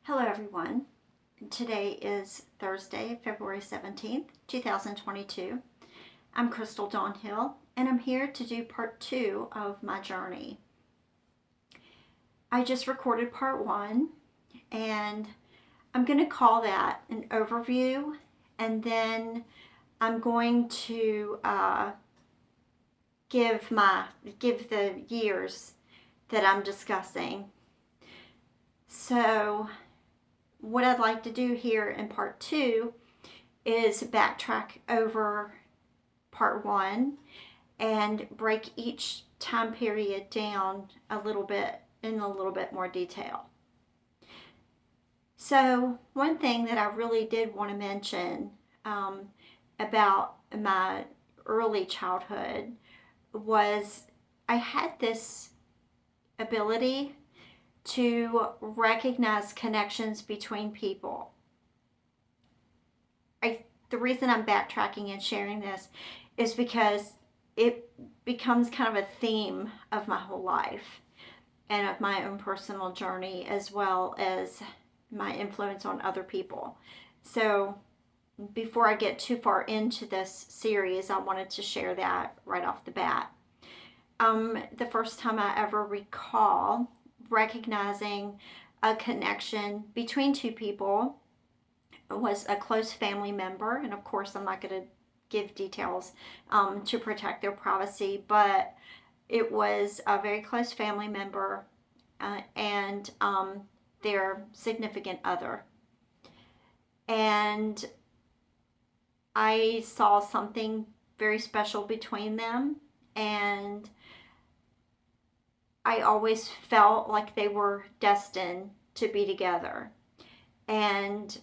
Hello everyone. Today is Thursday, February 17th, 2022. I'm Crystal Dawnhill and I'm here to do part 2 of my journey. I just recorded part 1 and I'm going to call that an overview, and then I'm going to give the years that I'm discussing. So what I'd like to do here in part 2 is backtrack over part 1 and break each time period down a little bit in a little bit more detail. So one thing that I really did want to mention about my early childhood was I had this ability to recognize connections between people. The reason I'm backtracking and sharing this is because it becomes kind of a theme of my whole life and of my own personal journey, as well as my influence on other people. So before I get too far into this series, I wanted to share that right off the bat. The first time I ever recall recognizing a connection between two people was a close family member, and of course I'm not going to give details to protect their privacy, but it was a very close family member and their significant other. And I saw something very special between them, and I always felt like they were destined to be together. And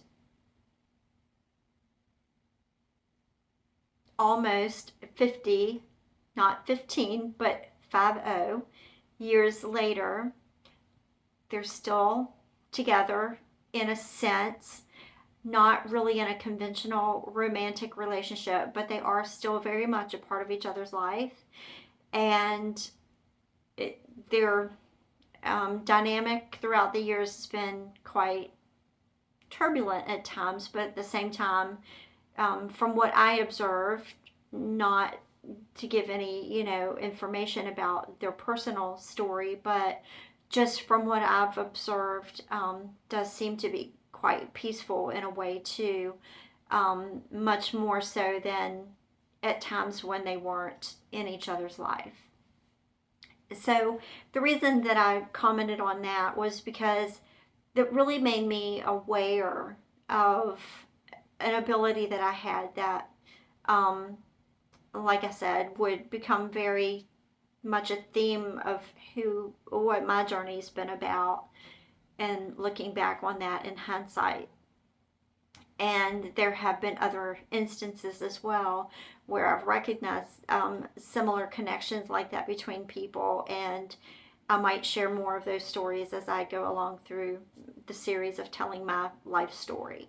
almost 50, not 15, but 50 years later, they're still together in a sense, not really in a conventional romantic relationship, but they are still very much a part of each other's life. And their dynamic throughout the years has been quite turbulent at times, but at the same time, from what I observed, not to give any information about their personal story, but just from what I've observed, does seem to be quite peaceful in a way too, much more so than at times when they weren't in each other's life. So the reason that I commented on that was because it really made me aware of an ability that I had that, like I said, would become very much a theme of what my journey's been about, and looking back on that in hindsight. And there have been other instances as well where I've recognized similar connections like that between people, and I might share more of those stories as I go along through the series of telling my life story.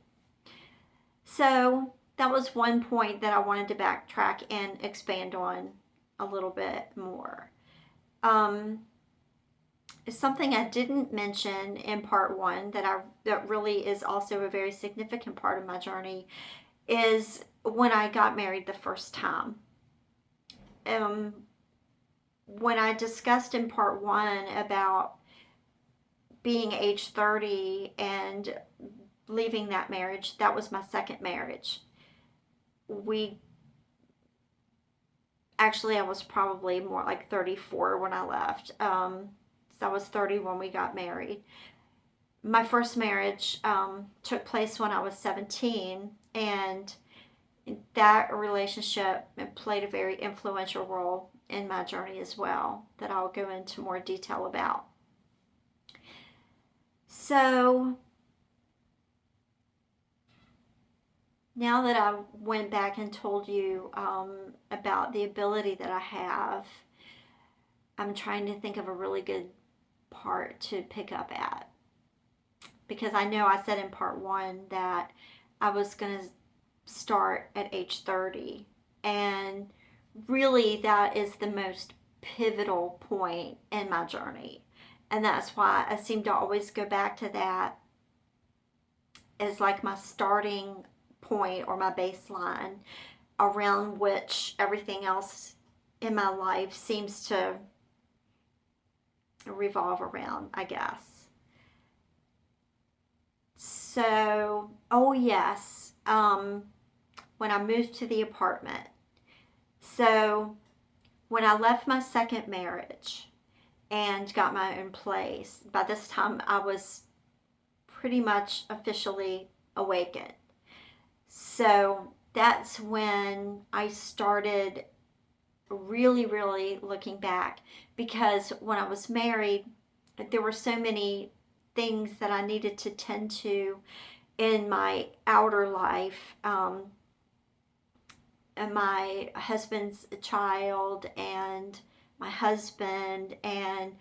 So that was one point that I wanted to backtrack and expand on a little bit more. Something I didn't mention in part 1 that really is also a very significant part of my journey is when I got married the first time. When I discussed in part 1 about being age 30 and leaving that marriage, that was my second marriage. I was probably more like 34 when I left. So I was 30 when we got married. My first marriage took place when I was 17, and that relationship played a very influential role in my journey as well, that I'll go into more detail about. So now that I went back and told you about the ability that I have, I'm trying to think of a really good part to pick up at, because I know I said in part 1 that I was going to start at age 30, and really that is the most pivotal point in my journey, and that's why I seem to always go back to that is like my starting point or my baseline around which everything else in my life seems to revolve around, I guess. So, oh yes, when I moved to the apartment. So, when I left my second marriage and got my own place, by this time I was pretty much officially awakened. So, that's when I started really looking back, because when I was married, there were so many things that I needed to tend to in my outer life. And my husband's child and my husband, and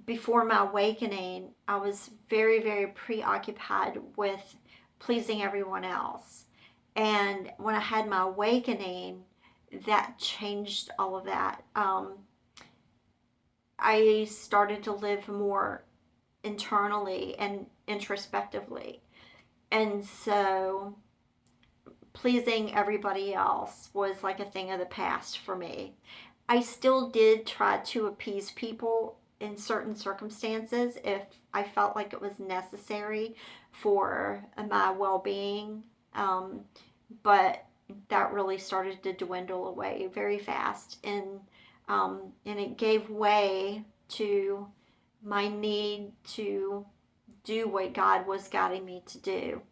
before my awakening, I was very preoccupied with pleasing everyone else. And when I had my awakening, that changed all of that. I started to live more internally and introspectively. And so pleasing everybody else was like a thing of the past for me. I still did try to appease people in certain circumstances if I felt like it was necessary for my well being. But that really started to dwindle away very fast. And it gave way to my need to do what God was guiding me to do.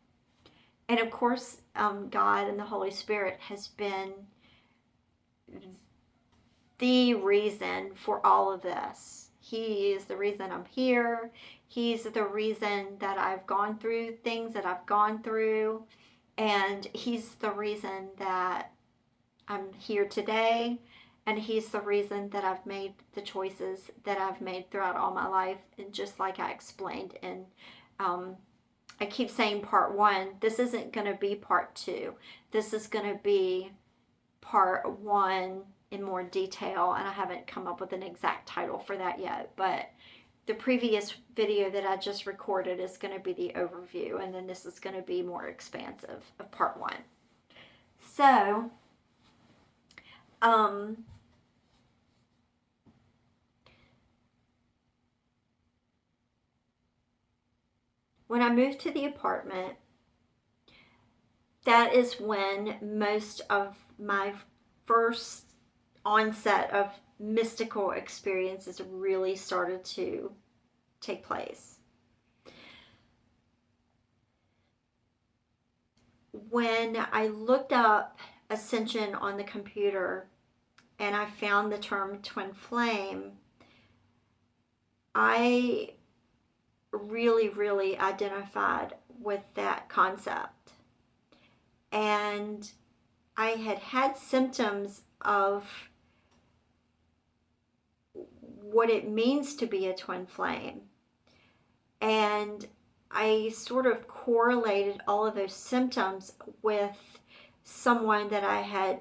And of course, God and the Holy Spirit has been the reason for all of this. He is the reason I'm here. He's the reason that I've gone through things that I've gone through. And He's the reason that I'm here today. And He's the reason that I've made the choices that I've made throughout all my life. And just like I explained in I keep saying part one. This isn't going to be part two. This is going to be part one in more detail, and I haven't come up with an exact title for that yet. But the previous video that I just recorded is going to be the overview, and then this is going to be more expansive of part one. So, when I moved to the apartment, that is when most of my first onset of mystical experiences really started to take place. When I looked up ascension on the computer and I found the term twin flame, I really identified with that concept. And I had symptoms of what it means to be a twin flame. And I sort of correlated all of those symptoms with someone that I had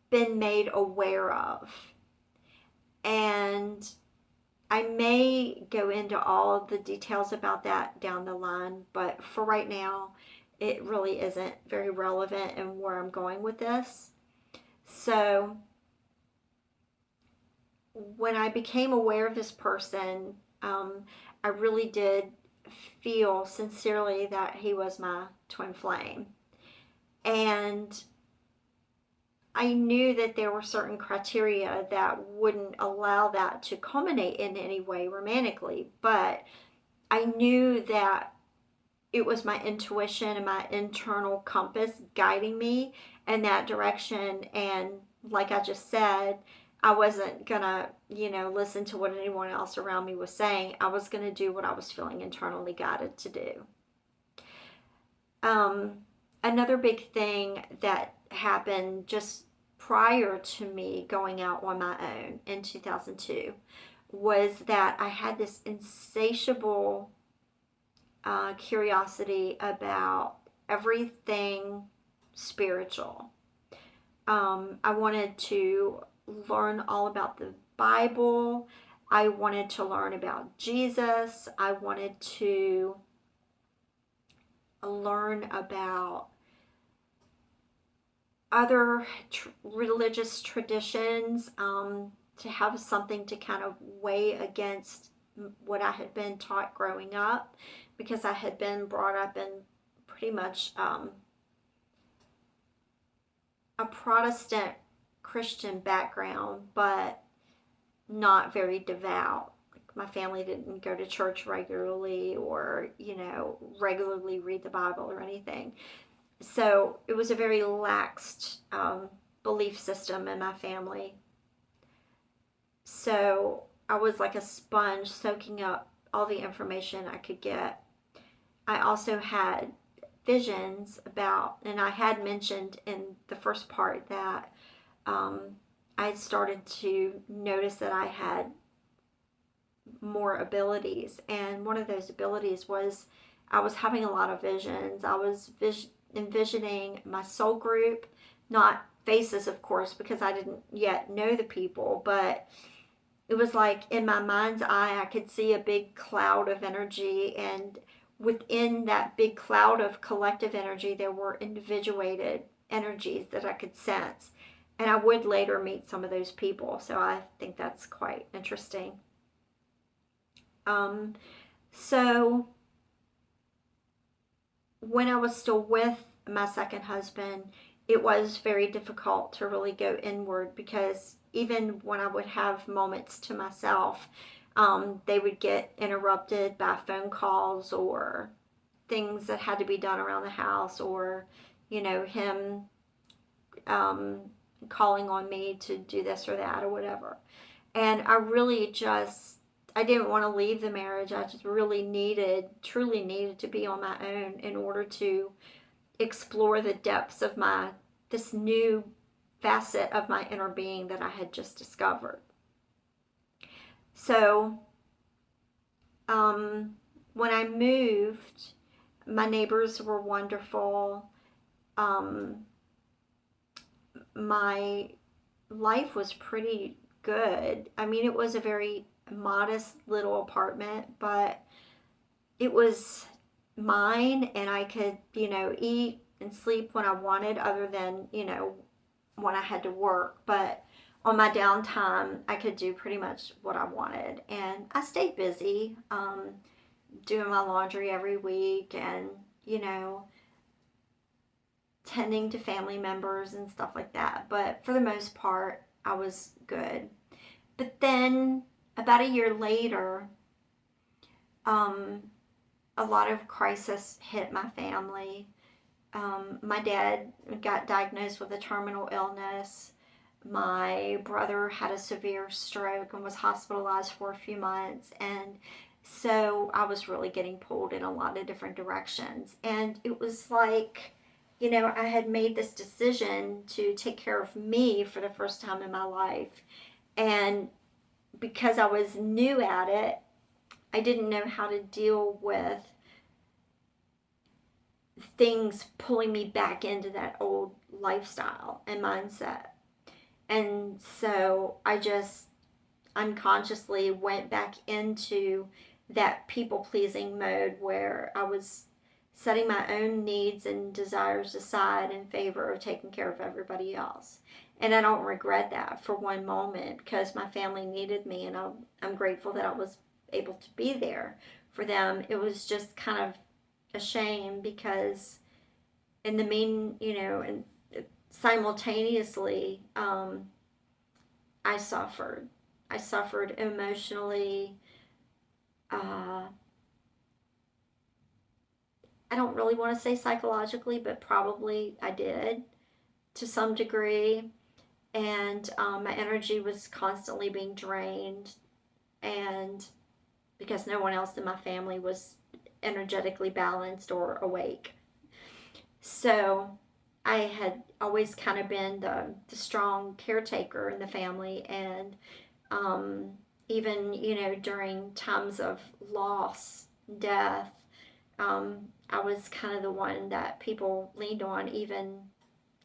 been made aware of. And I may go into all of the details about that down the line, but for right now, it really isn't very relevant in where I'm going with this. So, when I became aware of this person, I really did feel sincerely that he was my twin flame. And I knew that there were certain criteria that wouldn't allow that to culminate in any way romantically, but I knew that it was my intuition and my internal compass guiding me in that direction. And like I just said, I wasn't gonna, listen to what anyone else around me was saying. I was gonna do what I was feeling internally guided to do. Another big thing that happened just prior to me going out on my own in 2002 was that I had this insatiable curiosity about everything spiritual. I wanted to learn all about the Bible. I wanted to learn about Jesus. I wanted to learn about other religious traditions, to have something to kind of weigh against what I had been taught growing up, because I had been brought up in pretty much a Protestant Christian background, but not very devout. Like, my family didn't go to church regularly, or, regularly read the Bible or anything. So it was a very laxed belief system in my family. So I was like a sponge soaking up all the information I could get. I also had visions about, and I had mentioned in the first part that I had started to notice that I had more abilities. And one of those abilities was I was having a lot of visions. I was envisioning my soul group, not faces, of course, because I didn't yet know the people, but it was like in my mind's eye, I could see a big cloud of energy, and within that big cloud of collective energy, there were individuated energies that I could sense. And I would later meet some of those people, so I think that's quite interesting. Um, so when I was still with my second husband, it was very difficult to really go inward, because even when I would have moments to myself, they would get interrupted by phone calls or things that had to be done around the house, or, him um, calling on me to do this or that or whatever. And I didn't want to leave the marriage. I just really truly needed to be on my own in order to explore the depths of this new facet of my inner being that I had just discovered. So, when I moved, my neighbors were wonderful. My life was pretty good. I mean, it was a very modest little apartment, but it was mine, and I could, eat and sleep when I wanted, other than, when I had to work. But on my downtime, I could do pretty much what I wanted. And I stayed busy, doing my laundry every week, and, tending to family members and stuff like that. But for the most part, I was good. But then about a year later, um, a lot of crisis hit my family. My dad got diagnosed with a terminal illness. My brother had a severe stroke and was hospitalized for a few months. And so I was really getting pulled in a lot of different directions. And it was like, I had made this decision to take care of me for the first time in my life. And because I was new at it, I didn't know how to deal with things pulling me back into that old lifestyle and mindset. And so I just unconsciously went back into that people pleasing mode, where I was setting my own needs and desires aside in favor of taking care of everybody else. And I don't regret that for one moment, because my family needed me, and I'm grateful that I was able to be there for them. It was just kind of a shame, because in the and simultaneously, I suffered. I suffered emotionally. I don't really want to say psychologically, but probably I did to some degree. And my energy was constantly being drained, and because no one else in my family was energetically balanced or awake. So I had always kind of been the strong caretaker in the family, and even, during times of loss, death, I was kind of the one that people leaned on, even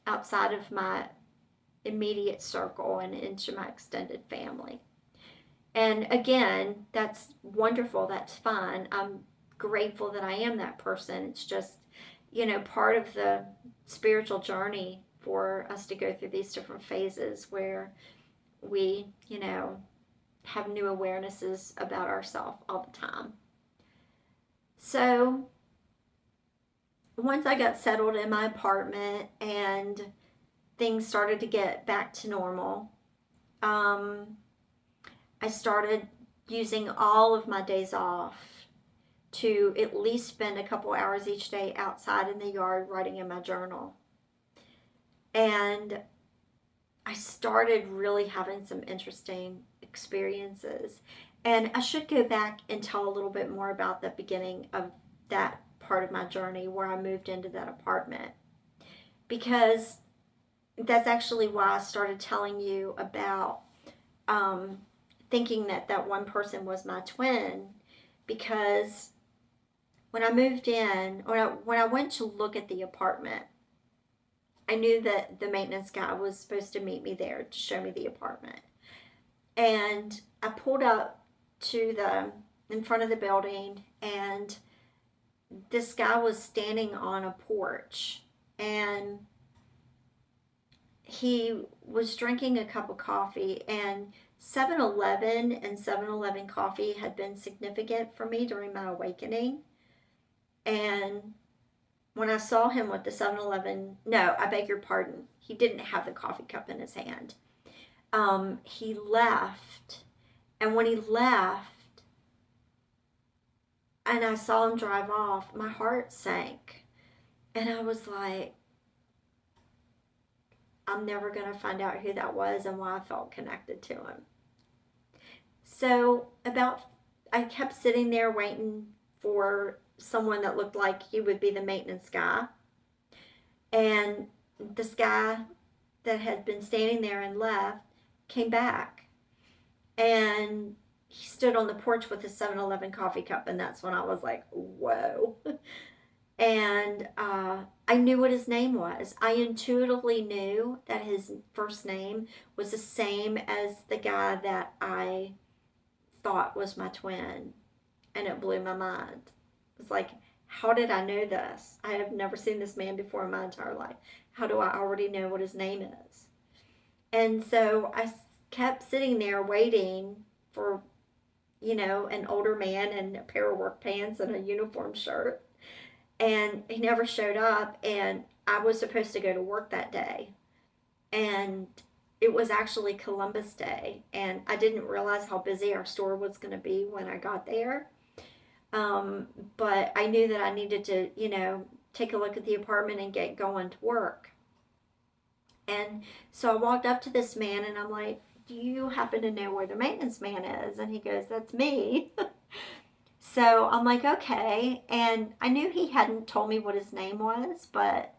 outside of my immediate circle and into my extended family. And again, that's wonderful. That's fine. I'm grateful that I am that person. It's just, part of the spiritual journey for us to go through these different phases where we, have new awarenesses about ourselves all the time. So once I got settled in my apartment and things started to get back to normal, I started using all of my days off to at least spend a couple hours each day outside in the yard writing in my journal. And I started really having some interesting experiences. And I should go back and tell a little bit more about the beginning of that part of my journey where I moved into that apartment, because that's actually why I started telling you about thinking that that one person was my twin. Because when I moved in, when I went to look at the apartment, I knew that the maintenance guy was supposed to meet me there to show me the apartment. And I pulled up to the in front of the building, and this guy was standing on a porch, and he was drinking a cup of coffee. And 7-Eleven and 7-Eleven coffee had been significant for me during my awakening. And when I saw him with the 7-Eleven, no, I beg your pardon, he didn't have the coffee cup in his hand. He left, and when he left, and I saw him drive off, my heart sank. And I was like, I'm never going to find out who that was and why I felt connected to him. So I kept sitting there waiting for someone that looked like he would be the maintenance guy. And this guy that had been standing there and left came back. And he stood on the porch with his 7-Eleven coffee cup. And that's when I was like, whoa. And I knew what his name was. I intuitively knew that his first name was the same as the guy that I thought was my twin. And it blew my mind. It was like, how did I know this? I have never seen this man before in my entire life. How do I already know what his name is? And so I kept sitting there waiting for, an older man in a pair of work pants and a uniform shirt. And he never showed up. And I was supposed to go to work that day. And it was actually Columbus Day. And I didn't realize how busy our store was going to be when I got there. But I knew that I needed to, take a look at the apartment and get going to work. And so I walked up to this man and I'm like, do you happen to know where the maintenance man is? And he goes, that's me. So I'm like, okay. And I knew he hadn't told me what his name was, but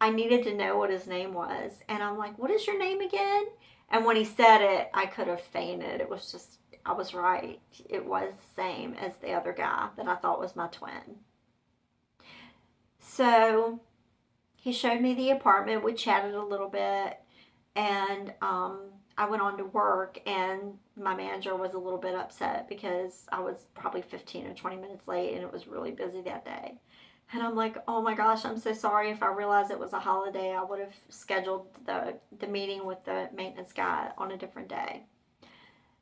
I needed to know what his name was. And I'm like, what is your name again? And when he said it, I could have fainted. It was just, I was right. It was the same as the other guy that I thought was my twin. So he showed me the apartment. We chatted a little bit, and I went on to work, and my manager was a little bit upset because I was probably 15 or 20 minutes late, and it was really busy that day. And I'm like, oh my gosh, I'm so sorry. If I realized it was a holiday, I would have scheduled the meeting with the maintenance guy on a different day.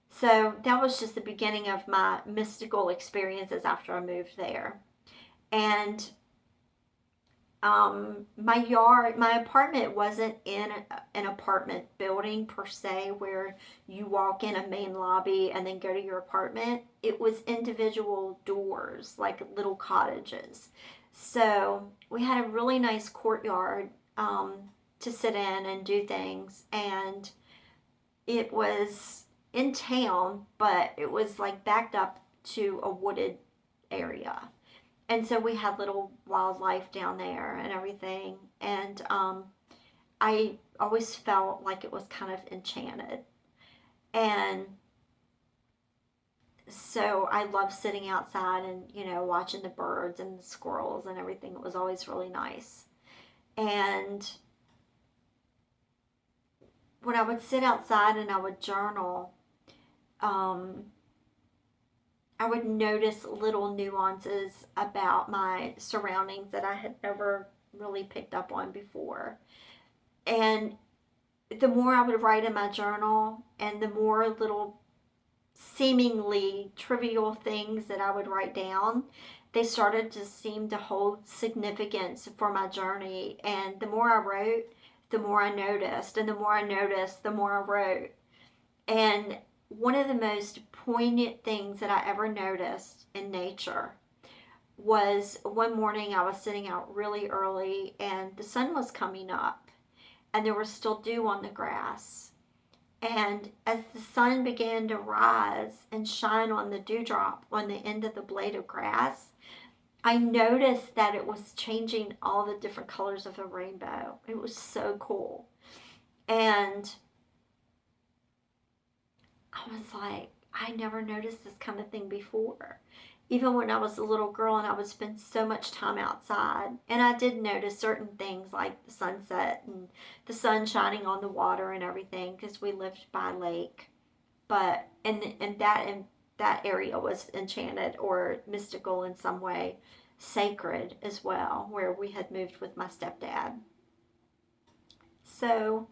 So that was just the beginning of my mystical experiences after I moved there. And my apartment wasn't in an apartment building per se where you walk in a main lobby and then go to your apartment. It was individual doors, like little cottages. So we had a really nice courtyard to sit in and do things. And it was in town, but it was like backed up to a wooded area. And so we had little wildlife down there and everything. And I always felt like it was kind of enchanted. And so I loved sitting outside and, watching the birds and the squirrels and everything. It was always really nice. And when I would sit outside and I would journal, I would notice little nuances about my surroundings that I had never really picked up on before. And the more I would write in my journal and the more little seemingly trivial things that I would write down, they started to seem to hold significance for my journey. And the more I wrote, the more I noticed. And the more I noticed, the more I wrote. And one of the most poignant things that I ever noticed in nature was one morning I was sitting out really early and the sun was coming up and there was still dew on the grass. And as the sun began to rise and shine on the dewdrop on the end of the blade of grass, I noticed that it was changing all the different colors of the rainbow. It was so cool. And I was like, I never noticed this kind of thing before. Even when I was a little girl and I would spend so much time outside. And I did notice certain things like the sunset and the sun shining on the water and everything because we lived by a lake. But and that area was enchanted or mystical in some way, sacred as well, where we had moved with my stepdad. So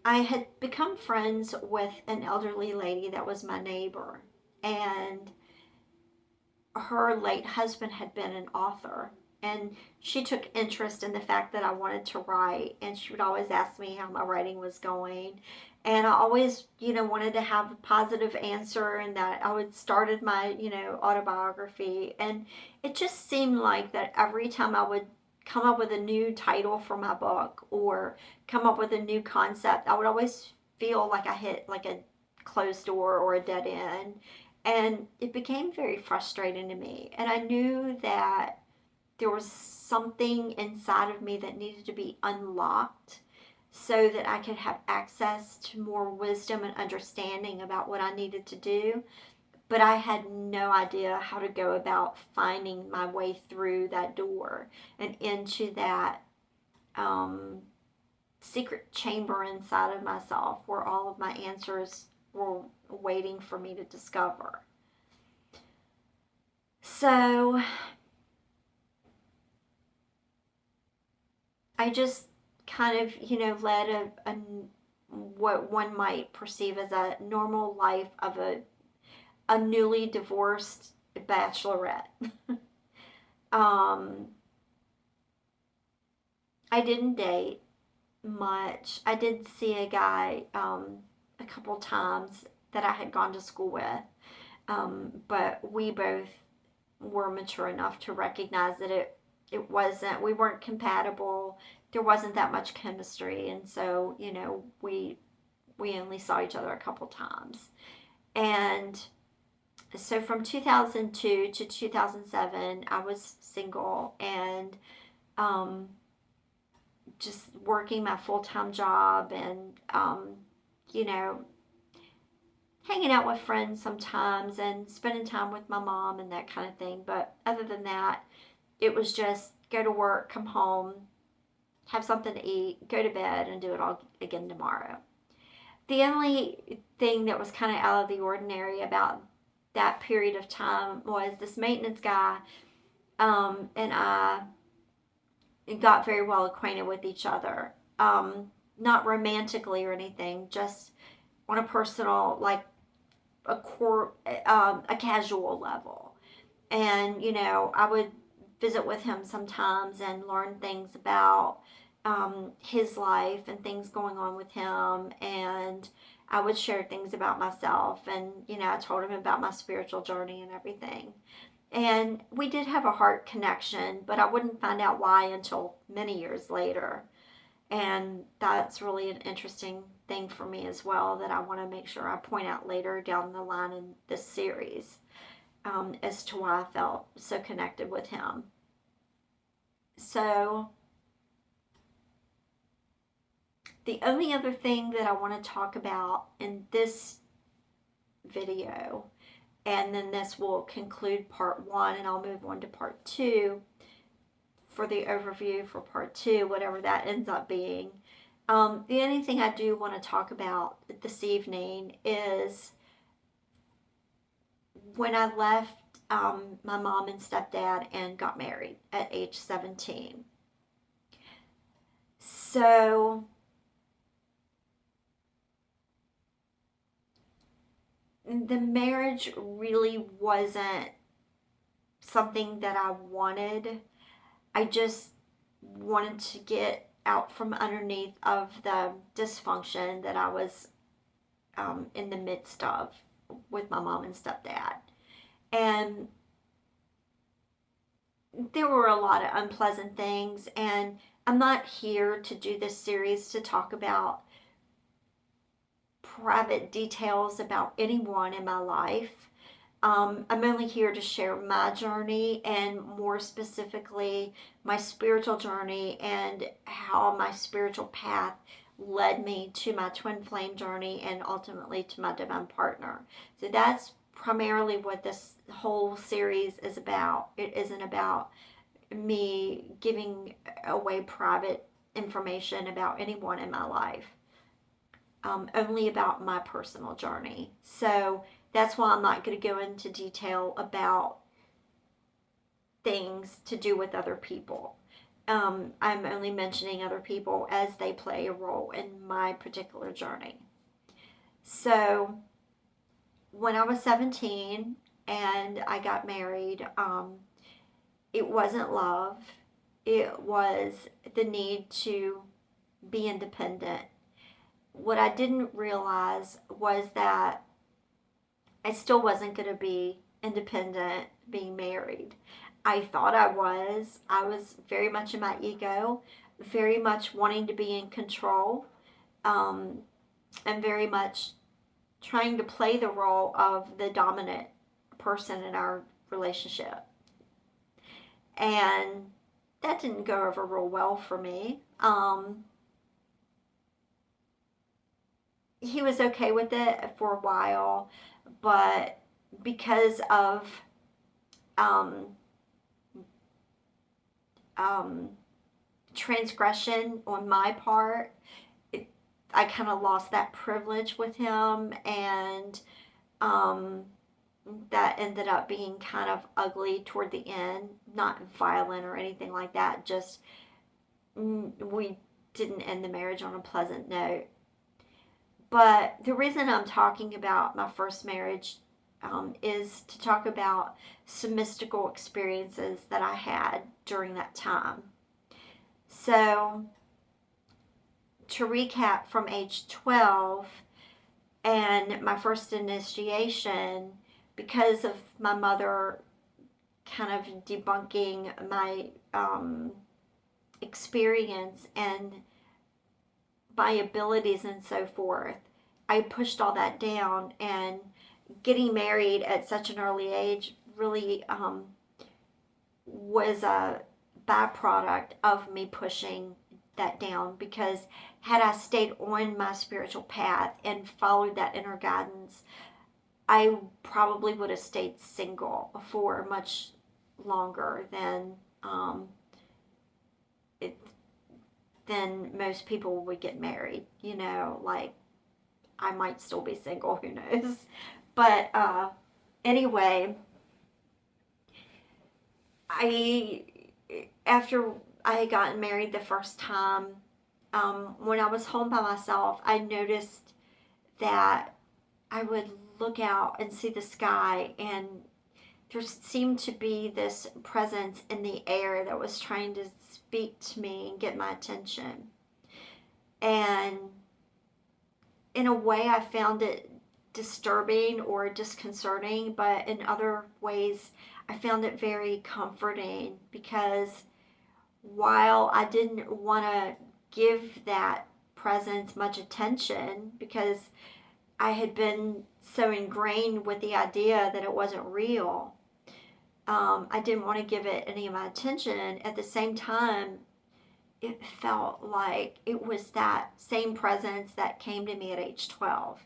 I had become friends with an elderly lady that was my neighbor, and her late husband had been an author. And she took interest in the fact that I wanted to write, and she would always ask me how my writing was going. And I always, wanted to have a positive answer, and that I would started my, autobiography. And it just seemed like that every time I would come up with a new title for my book or come up with a new concept, I would always feel like I hit like a closed door or a dead end. And it became very frustrating to me. And I knew that there was something inside of me that needed to be unlocked so that I could have access to more wisdom and understanding about what I needed to do. But I had no idea how to go about finding my way through that door and into that secret chamber inside of myself where all of my answers were waiting for me to discover. So I just kind of, led a what one might perceive as a normal life of a newly divorced bachelorette. um, I didn't date much. I did see a guy a couple times that I had gone to school with, but we both were mature enough to recognize that we weren't compatible. There wasn't that much chemistry, and so we only saw each other a couple times. And so from 2002 to 2007, I was single and just working my full-time job and you know hanging out with friends sometimes and spending time with my mom and that kind of thing. But other than that, it was just go to work, come home, have something to eat, go to bed, and do it all again tomorrow. The only thing that was kind of out of the ordinary about that period of time was this maintenance guy and I got very well acquainted with each other. Not romantically or anything, just on a personal, like a casual level. And I would visit with him sometimes and learn things about his life and things going on with him. And I would share things about myself. And I told him about my spiritual journey and everything. And we did have a heart connection, but I wouldn't find out why until many years later. And that's really an interesting thing for me as well that I want to make sure I point out later down the line in this series, as to why I felt so connected with him. So the only other thing that I want to talk about in this video, and then this will conclude part 1 and I'll move on to part 2 for the overview for part 2, whatever that ends up being, The only thing I do want to talk about this evening is when I left my mom and stepdad and got married at age 17. So the marriage really wasn't something that I wanted. I just wanted to get out from underneath of the dysfunction that I was in the midst of with my mom and stepdad. And there were a lot of unpleasant things, and I'm not here to do this series to talk about private details about anyone in my life. I'm only here to share my journey, and more specifically my spiritual journey and how my spiritual path led me to my twin flame journey and ultimately to my divine partner. So that's primarily what this whole series is about. It isn't about me giving away private information about anyone in my life, only about my personal journey. So that's why I'm not going to go into detail about things to do with other people. I'm only mentioning other people as they play a role in my particular journey. So when I was 17 and I got married, it wasn't love. It was the need to be independent. What I didn't realize was that I still wasn't going to be independent being married. I thought I was. I was very much in my ego, very much wanting to be in control, um, and very much trying to play the role of the dominant person in our relationship. And that didn't go over real well for me. He was okay with it for a while, but because of um, um, transgression on my part, I kind of lost that privilege with him, and um, that ended up being kind of ugly toward the end. Not violent or anything like that, just we didn't end the marriage on a pleasant note. But the reason I'm talking about my first marriage is to talk about some mystical experiences that I had during that time. So, to recap, from age 12 and my first initiation, because of my mother kind of debunking my experience and my abilities and so forth, I pushed all that down, and getting married at such an early age really was a byproduct of me pushing that down, because had I stayed on my spiritual path and followed that inner guidance, I probably would have stayed single for much longer than it, than most people would get married. You know, like I might still be single, who knows? But anyway, I after I had gotten married the first time, when I was home by myself, I noticed that I would look out and see the sky, and there seemed to be this presence in the air that was trying to speak to me and get my attention. And in a way, I found it disturbing or disconcerting, but in other ways, I found it very comforting, because while I didn't want to give that presence much attention, because I had been so ingrained with the idea that it wasn't real, I didn't want to give it any of my attention. At the same time, it felt like it was that same presence that came to me at age 12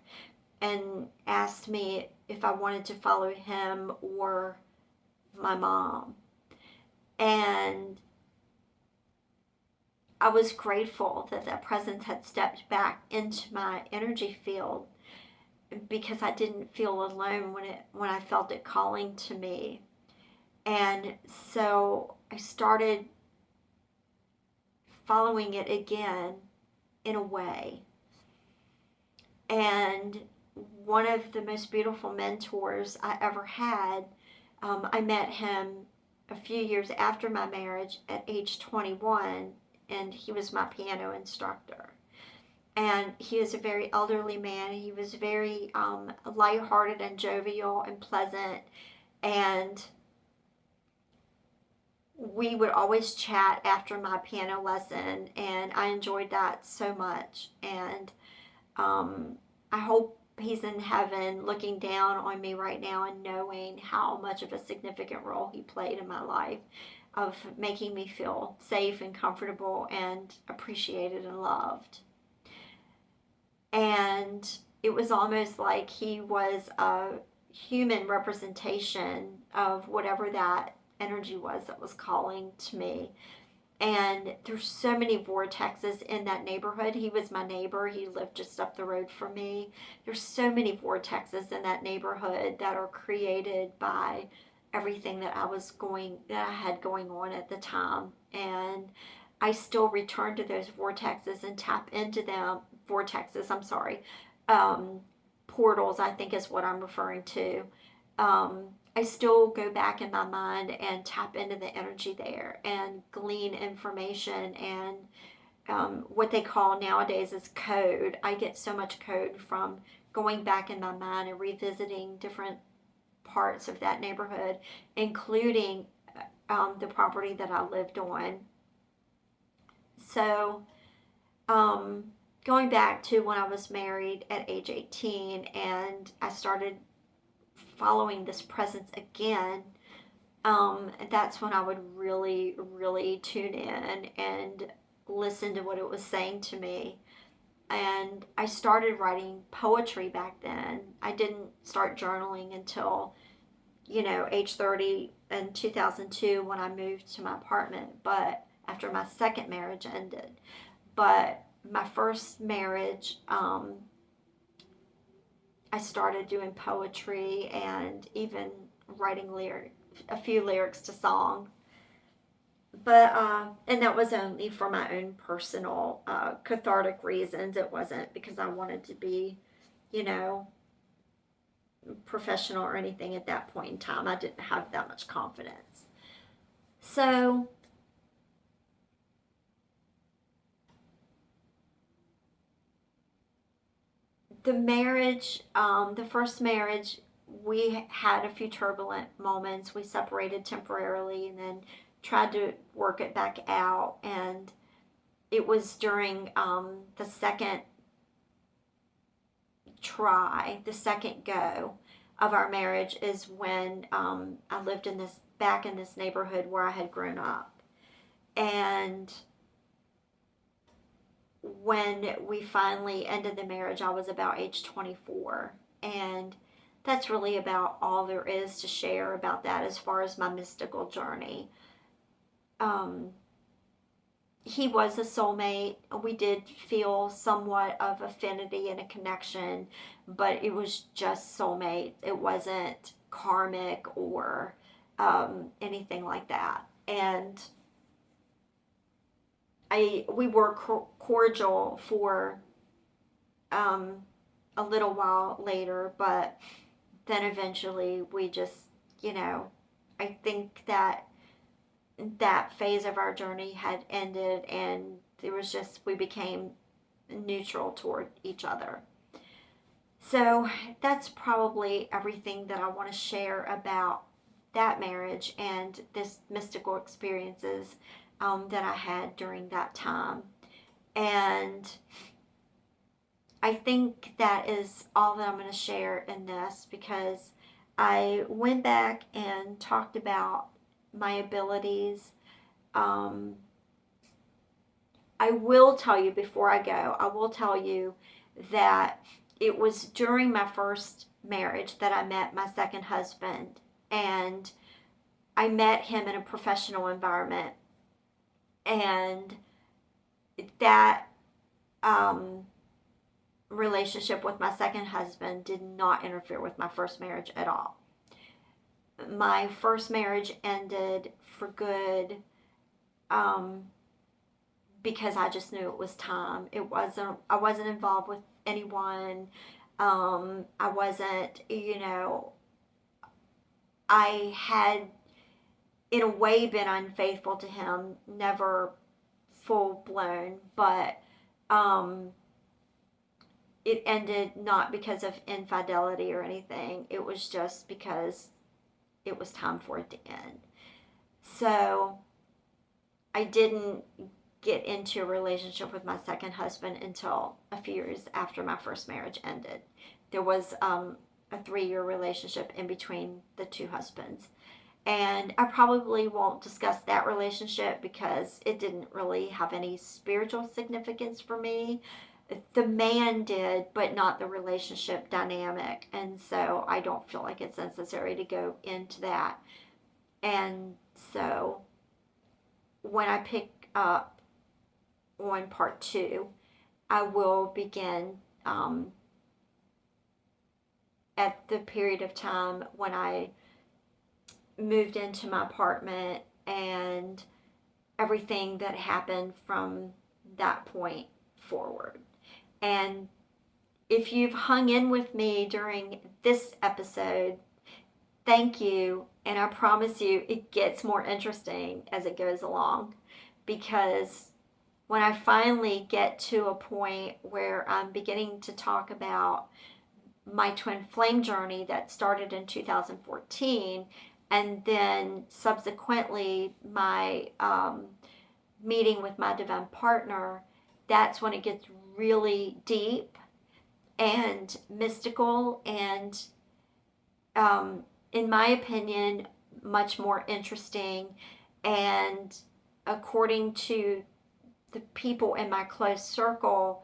and asked me if I wanted to follow him or my mom. And I was grateful that that presence had stepped back into my energy field, because I didn't feel alone when I felt it calling to me. And so I started following it again in a way. And one of the most beautiful mentors I ever had, I met him a few years after my marriage at age 21, and he was my piano instructor. And he is a very elderly man. He was very lighthearted and jovial and pleasant. And we would always chat after my piano lesson, and I enjoyed that so much. And I hope he's in heaven looking down on me right now and knowing how much of a significant role he played in my life, of making me feel safe and comfortable and appreciated and loved. And it was almost like he was a human representation of whatever that energy was that was calling to me. And there's so many vortexes in that neighborhood. He was my neighbor. He lived just up the road from me. There's so many vortexes in that neighborhood that are created by everything that I had going on at the time. And I still return to those vortexes and tap into them. Vortexes, I'm sorry. Portals, I think, is what I'm referring to. I still go back in my mind and tap into the energy there and glean information and what they call nowadays is code. I get so much code from going back in my mind and revisiting different parts of that neighborhood, including the property that I lived on. So, going back to when I was married at age 18 and I started following this presence again, that's when I would really, really tune in and listen to what it was saying to me. And I started writing poetry back then. I didn't start journaling until, age 30 in 2002 when I moved to my apartment, but after my second marriage ended. But my first marriage, I started doing poetry and even writing a few lyrics to songs. But and that was only for my own personal cathartic reasons. It wasn't because I wanted to be, you know, professional or anything at that point in time. I didn't have that much confidence. So the marriage, the first marriage, we had a few turbulent moments. We separated temporarily and then tried to work it back out. And it was during the second the second go of our marriage is when I lived back in this neighborhood where I had grown up. And when we finally ended the marriage, I was about age 24. And that's really about all there is to share about that as far as my mystical journey. He was a soulmate. We did feel somewhat of affinity and a connection, but it was just soulmate. It wasn't karmic or anything like that. And we were cordial for a little while later, but then eventually we just, I think that phase of our journey had ended, and we became neutral toward each other. So that's probably everything that I want to share about that marriage and this mystical experiences that I had during that time. And I think that is all that I'm going to share in this, because I went back and talked about my abilities. I will tell you before I go, I will tell you that it was during my first marriage that I met my second husband, and I met him in a professional environment. And that um, relationship with my second husband did not interfere with my first marriage at all. My first marriage ended for good, um, because I just knew it was time. I wasn't involved with anyone. I wasn't, I had in a way been unfaithful to him, never full blown, but um, it ended not because of infidelity or anything. It was just because it was time for it to end. So I didn't get into a relationship with my second husband until a few years after my first marriage ended. There was a 3-year relationship in between the two husbands. And I probably won't discuss that relationship because it didn't really have any spiritual significance for me. The man did, but not the relationship dynamic. And so I don't feel like it's necessary to go into that. And so when I pick up on part 2, I will begin at the period of time when I moved into my apartment and everything that happened from that point forward. And if you've hung in with me during this episode, thank you. And I promise you, it gets more interesting as it goes along, because when I finally get to a point where I'm beginning to talk about my twin flame journey that started in 2014, and then subsequently my meeting with my divine partner, that's when it gets really deep and mystical and, in my opinion, much more interesting. And according to the people in my close circle,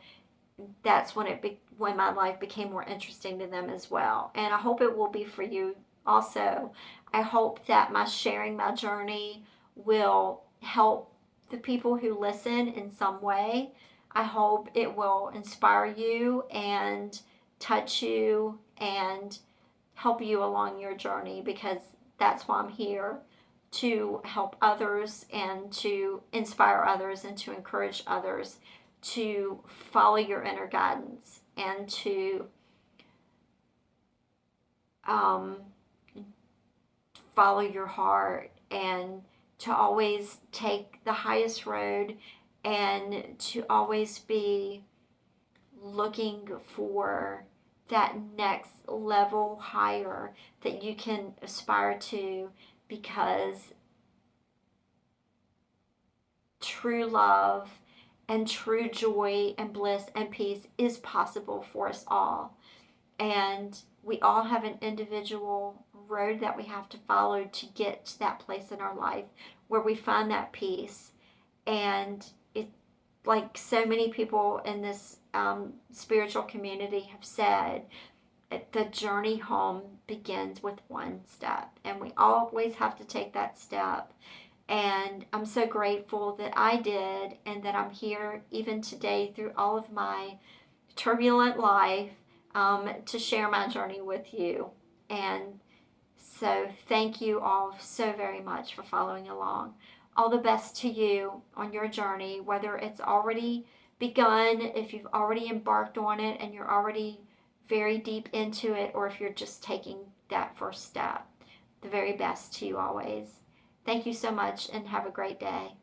that's when when my life became more interesting to them as well. And I hope it will be for you also. I hope that my sharing my journey will help the people who listen in some way. I hope it will inspire you and touch you and help you along your journey, because that's why I'm here, to help others and to inspire others and to encourage others to follow your inner guidance and to um, follow your heart and to always take the highest road and to always be looking for that next level higher that you can aspire to, because true love and true joy and bliss and peace is possible for us all. And we all have an individual road that we have to follow to get to that place in our life where we find that peace. And it, like so many people in this spiritual community have said, the journey home begins with one step, and we always have to take that step. And I'm so grateful that I did, and that I'm here even today through all of my turbulent life, to share my journey with you. And so thank you all so very much for following along. All the best to you on your journey, whether it's already begun, if you've already embarked on it and you're already very deep into it, or if you're just taking that first step. The very best to you always. Thank you so much and have a great day.